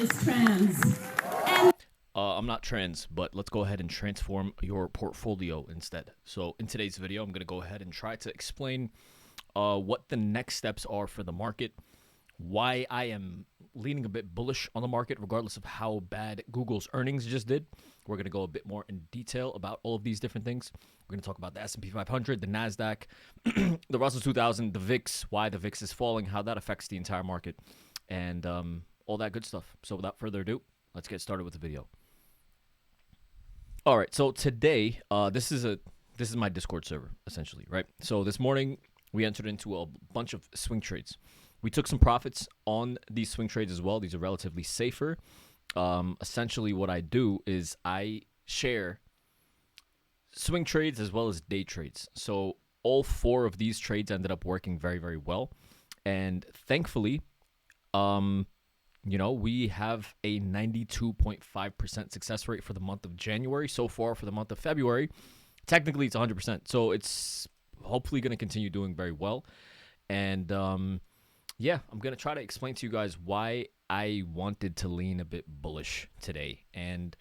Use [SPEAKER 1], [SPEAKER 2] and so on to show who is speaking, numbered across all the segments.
[SPEAKER 1] is trans.
[SPEAKER 2] I'm not trans, but let's go ahead and transform your portfolio instead. So in today's video, I'm going to go ahead and try to explain what the next steps are for the market, why I am leaning a bit bullish on the market, regardless of how bad Google's earnings just did. We're going to go a bit more in detail about all of these different things. We're going to talk about the SP500, the NASDAQ, the Russell 2000, the VIX, why the VIX is falling, how that affects the entire market, and all that good stuff. So without further ado, let's get started with the video. All right, so today, this is my Discord server, essentially, right? So this morning, we entered into a bunch of swing trades. We took some profits on these swing trades as well. These are relatively safer. Essentially, what I do is I share swing trades as well as day trades. So all four of these trades ended up working very, very well. And thankfully, we have a 92.5% success rate for the month of January. So far for the month of February, technically it's 100%. So it's hopefully going to continue doing very well. And yeah, I'm going to try to explain to you guys why I wanted to lean a bit bullish today. And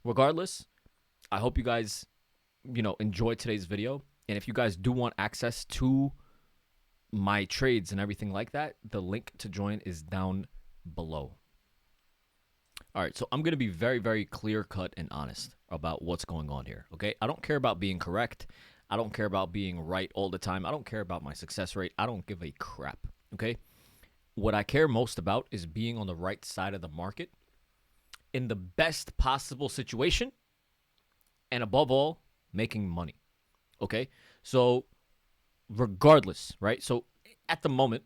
[SPEAKER 2] regardless, I hope you guys, enjoy today's video. And if you guys do want access to my trades and everything like that, the link to join is down below. All right, so I'm going to be very, very clear cut and honest about what's going on here, okay? I don't care about being correct. I don't care about being right all the time. I don't care about my success rate. I don't give a crap, okay? What I care most about is being on the right side of the market in the best possible situation, and above all, making money, okay? So regardless, right? So at the moment,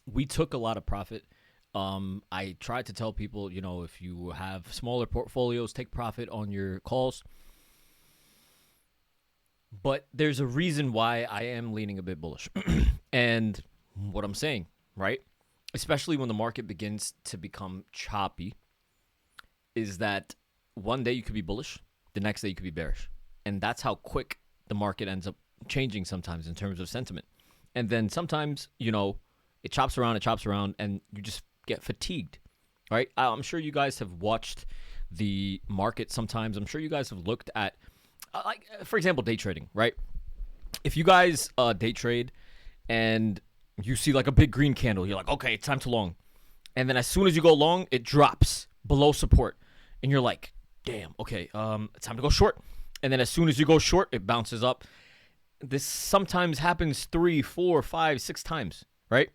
[SPEAKER 2] we took a lot of profit. I tried to tell people, if you have smaller portfolios, take profit on your calls. But there's a reason why I am leaning a bit bullish. And what I'm saying, right, especially when the market begins to become choppy, is that one day you could be bullish, the next day you could be bearish. And that's how quick the market ends up changing sometimes in terms of sentiment. And then sometimes, it chops around, and you just get fatigued, right? I'm sure you guys have watched the market sometimes. I'm sure you guys have looked at, for example, day trading, right? If you guys day trade and you see like a big green candle, you're like, okay, it's time to long. And then as soon as you go long, it drops below support. And you're like, damn, okay, it's time to go short. And then as soon as you go short, it bounces up. This sometimes happens 3, 4, 5, 6 times, right?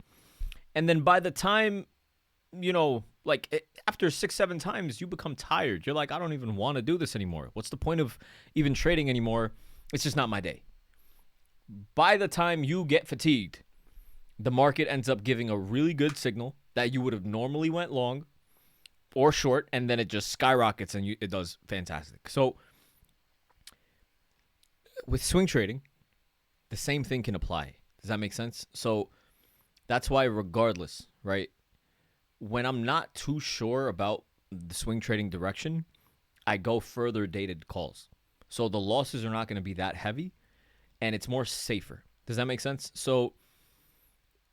[SPEAKER 2] And then by the time, after 6, 7 times, you become tired. You're like, I don't even want to do this anymore. What's the point of even trading anymore? It's just not my day. By the time you get fatigued, the market ends up giving a really good signal that you would have normally went long or short, and then it just skyrockets and it does fantastic. So with swing trading, the same thing can apply. Does that make sense? So that's why regardless, right, when I'm not too sure about the swing trading direction, I go further dated calls. So the losses are not going to be that heavy, and it's more safer. Does that make sense? So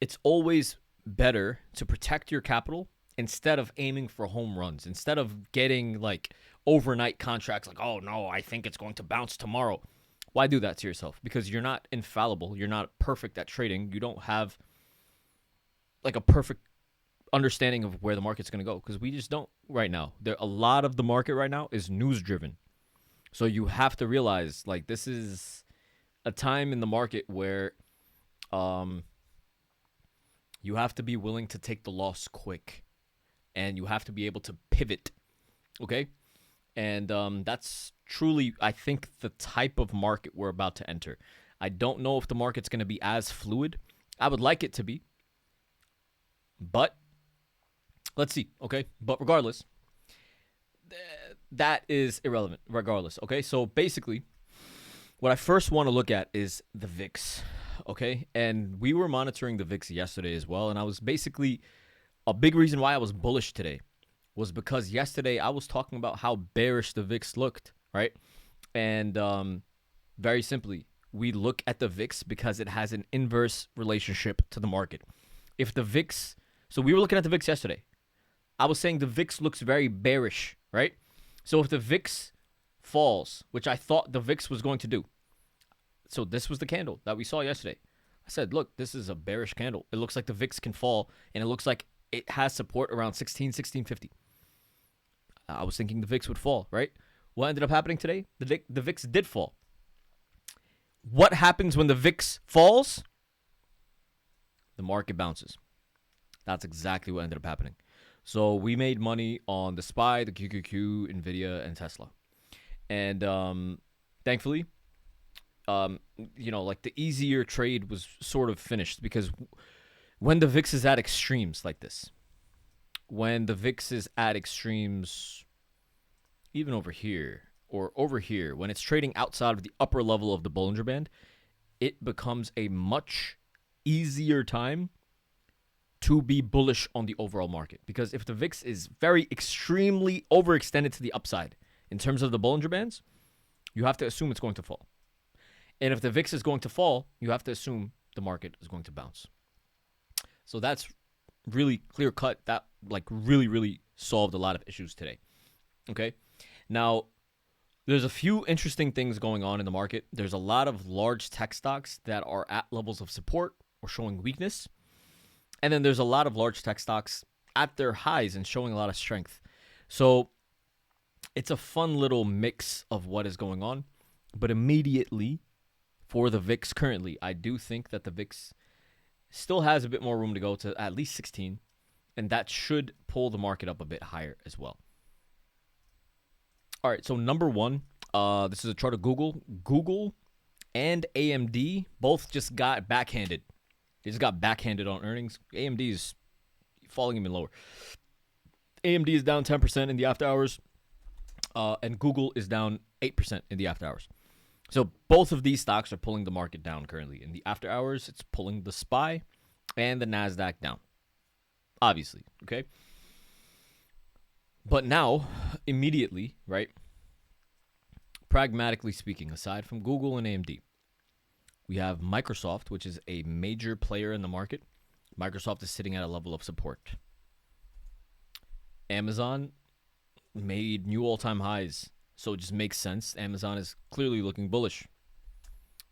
[SPEAKER 2] it's always better to protect your capital instead of aiming for home runs, instead of getting like overnight contracts like, oh no, I think it's going to bounce tomorrow. Why do that to yourself? Because you're not infallible. You're not perfect at trading. You don't have like a perfect understanding of where the market's going to go, because we just don't right now. A lot of the market right now is news driven. So you have to realize like this is a time in the market where you have to be willing to take the loss quick, and you have to be able to pivot. Okay? And that's truly, I think, the type of market we're about to enter. I don't know if the market's going to be as fluid. I would like it to be. But let's see, okay? But regardless, that is irrelevant, regardless, okay? So basically, what I first want to look at is the VIX, okay? And we were monitoring the VIX yesterday as well, and I was basically, a big reason why I was bullish today was because yesterday I was talking about how bearish the VIX looked, right? And very simply, we look at the VIX because it has an inverse relationship to the market. If the VIX, so we were looking at the VIX yesterday. I was saying the VIX looks very bearish, right? So if the VIX falls, which I thought the VIX was going to do, so this was the candle that we saw yesterday. I said, look, this is a bearish candle. It looks like the VIX can fall, and it looks like it has support around 1650. I was thinking the VIX would fall, right? What ended up happening today? The VIX did fall. What happens when the VIX falls? The market bounces. That's exactly what ended up happening. So we made money on the SPY, the QQQ, NVIDIA, and Tesla. And thankfully, like the easier trade was sort of finished, because when the VIX is at extremes like this, when the VIX is at extremes, even over here or over here, when it's trading outside of the upper level of the Bollinger Band, it becomes a much easier time to be bullish on the overall market. Because if the VIX is very extremely overextended to the upside in terms of the Bollinger Bands, you have to assume it's going to fall. And if the VIX is going to fall, you have to assume the market is going to bounce. So that's really clear cut. That really solved a lot of issues today. Okay. Now, there's a few interesting things going on in the market. There's a lot of large tech stocks that are at levels of support or showing weakness. And then there's a lot of large tech stocks at their highs and showing a lot of strength. So it's a fun little mix of what is going on. But immediately for the VIX currently, I do think that the VIX still has a bit more room to go to at least 16. And that should pull the market up a bit higher as well. All right, so number one, this is a chart of Google. Google and AMD both just got backhanded. They just got backhanded on earnings. AMD is falling even lower. AMD is down 10% in the after hours, and Google is down 8% in the after hours. So both of these stocks are pulling the market down currently. In the after hours, it's pulling the SPY and the NASDAQ down, obviously, okay? But now, immediately, right, pragmatically speaking, aside from Google and AMD, we have Microsoft, which is a major player in the market. Microsoft is sitting at a level of support. Amazon made new all-time highs, so it just makes sense. Amazon is clearly looking bullish.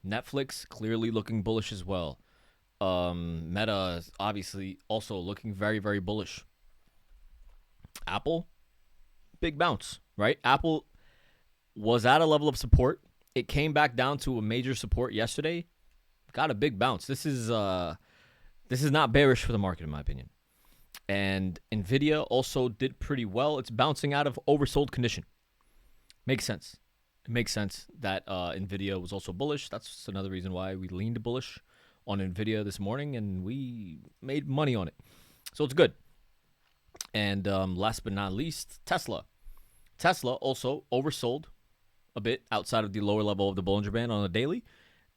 [SPEAKER 2] Netflix, clearly looking bullish as well. Meta is obviously also looking very, very bullish. Apple, big bounce, right? Apple was at a level of support. It came back down to a major support yesterday. Got a big bounce. This is not bearish for the market, in my opinion. And NVIDIA also did pretty well. It's bouncing out of oversold condition. Makes sense. It makes sense that NVIDIA was also bullish. That's another reason why we leaned bullish on NVIDIA this morning, and we made money on it. So it's good. And last but not least, Tesla. Tesla also oversold a bit outside of the lower level of the Bollinger Band on a daily,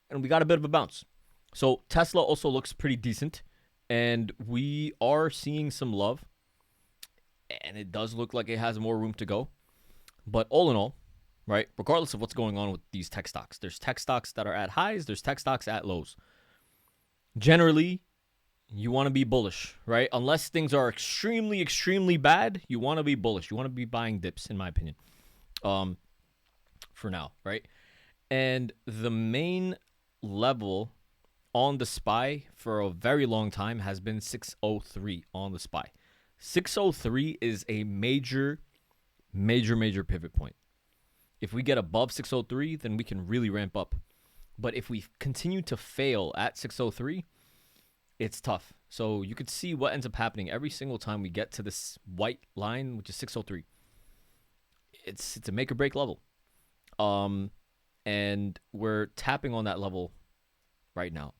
[SPEAKER 2] and we got a bit of a bounce. So Tesla also looks pretty decent, and we are seeing some love, and it does look like it has more room to go. But all in all, right, regardless of what's going on with these tech stocks, there's tech stocks that are at highs, there's tech stocks at lows. Generally, you want to be bullish, right? Unless things are extremely, extremely bad, you want to be bullish. You want to be buying dips, in my opinion, for now, right? And the main level on the SPY for a very long time has been 603 on the SPY. 603 is a major pivot point. If we get above 603, then we can really ramp up. But if we continue to fail at 603, it's tough. So you could see what ends up happening every single time we get to this white line, which is 603. It's a make or break level. And we're tapping on that level right now.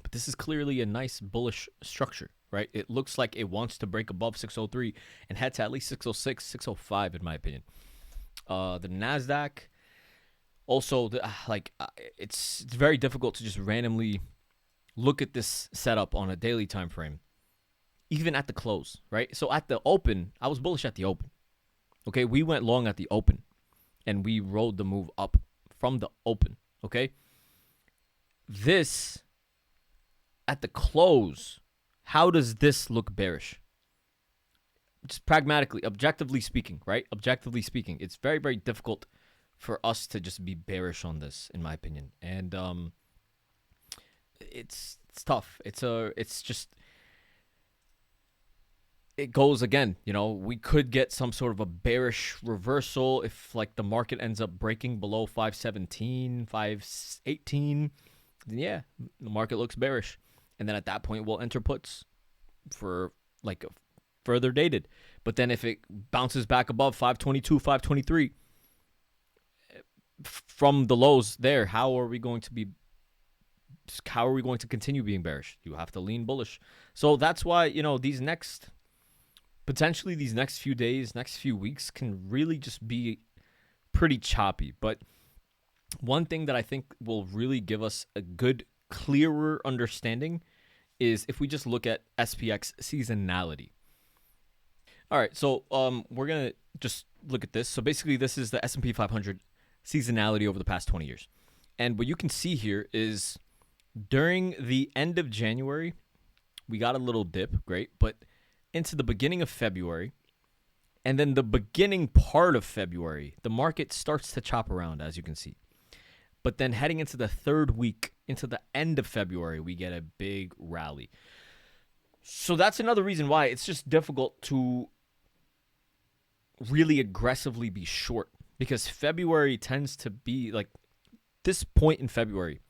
[SPEAKER 2] But this is clearly a nice bullish structure, right? It looks like it wants to break above 603 and head to at least 606, 605 in my opinion. The NASDAQ also, it's very difficult to just randomly look at this setup on a daily time frame, even at the close, right? So at the open, I was bullish at the open. Okay, we went long at the open, and we rode the move up from the open, okay? This, at the close, how does this look bearish? just pragmatically, objectively speaking, right? Objectively speaking, it's very, very difficult for us to just be bearish on this, in my opinion. And it's tough. It's just, it goes again. You know, we could get some sort of a bearish reversal if like the market ends up breaking below 517, 518. Then yeah, the market looks bearish, and then at that point we'll enter puts for like a further dated. But then if it bounces back above 522, 523 from the lows there, how are we going to continue being bearish? You have to lean bullish. So that's why, you know, potentially these next few days, next few weeks can really just be pretty choppy. But one thing that I think will really give us a good, clearer understanding is if we just look at SPX seasonality. All right, so we're going to just look at this. So basically this is the S&P 500 seasonality over the past 20 years. And what you can see here is during the end of January, we got a little dip, great, but into the beginning of February, and then the beginning part of February, the market starts to chop around, as you can see. But then heading into the third week, into the end of February, we get a big rally. So that's another reason why it's just difficult to really aggressively be short, because February tends to be like, this point in February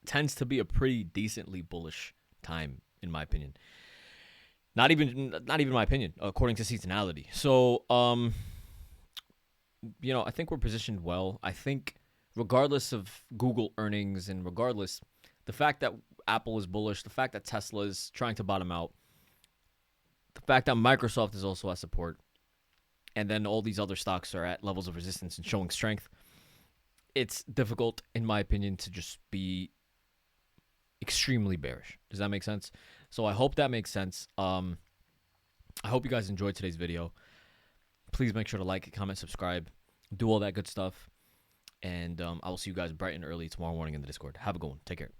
[SPEAKER 2] tends to be a pretty decently bullish time, in my opinion. Not even my opinion, according to seasonality. So, you know, I think we're positioned well. I think regardless of Google earnings and regardless, the fact that Apple is bullish, the fact that Tesla is trying to bottom out, the fact that Microsoft is also at support, and then all these other stocks are at levels of resistance and showing strength, it's difficult, in my opinion, to just be extremely bearish. Does that make sense? So I hope that makes sense. I hope you guys enjoyed today's video. Please make sure to like, comment, subscribe, do all that good stuff. And I will see you guys bright and early tomorrow morning in the Discord. Have a good one. Take care.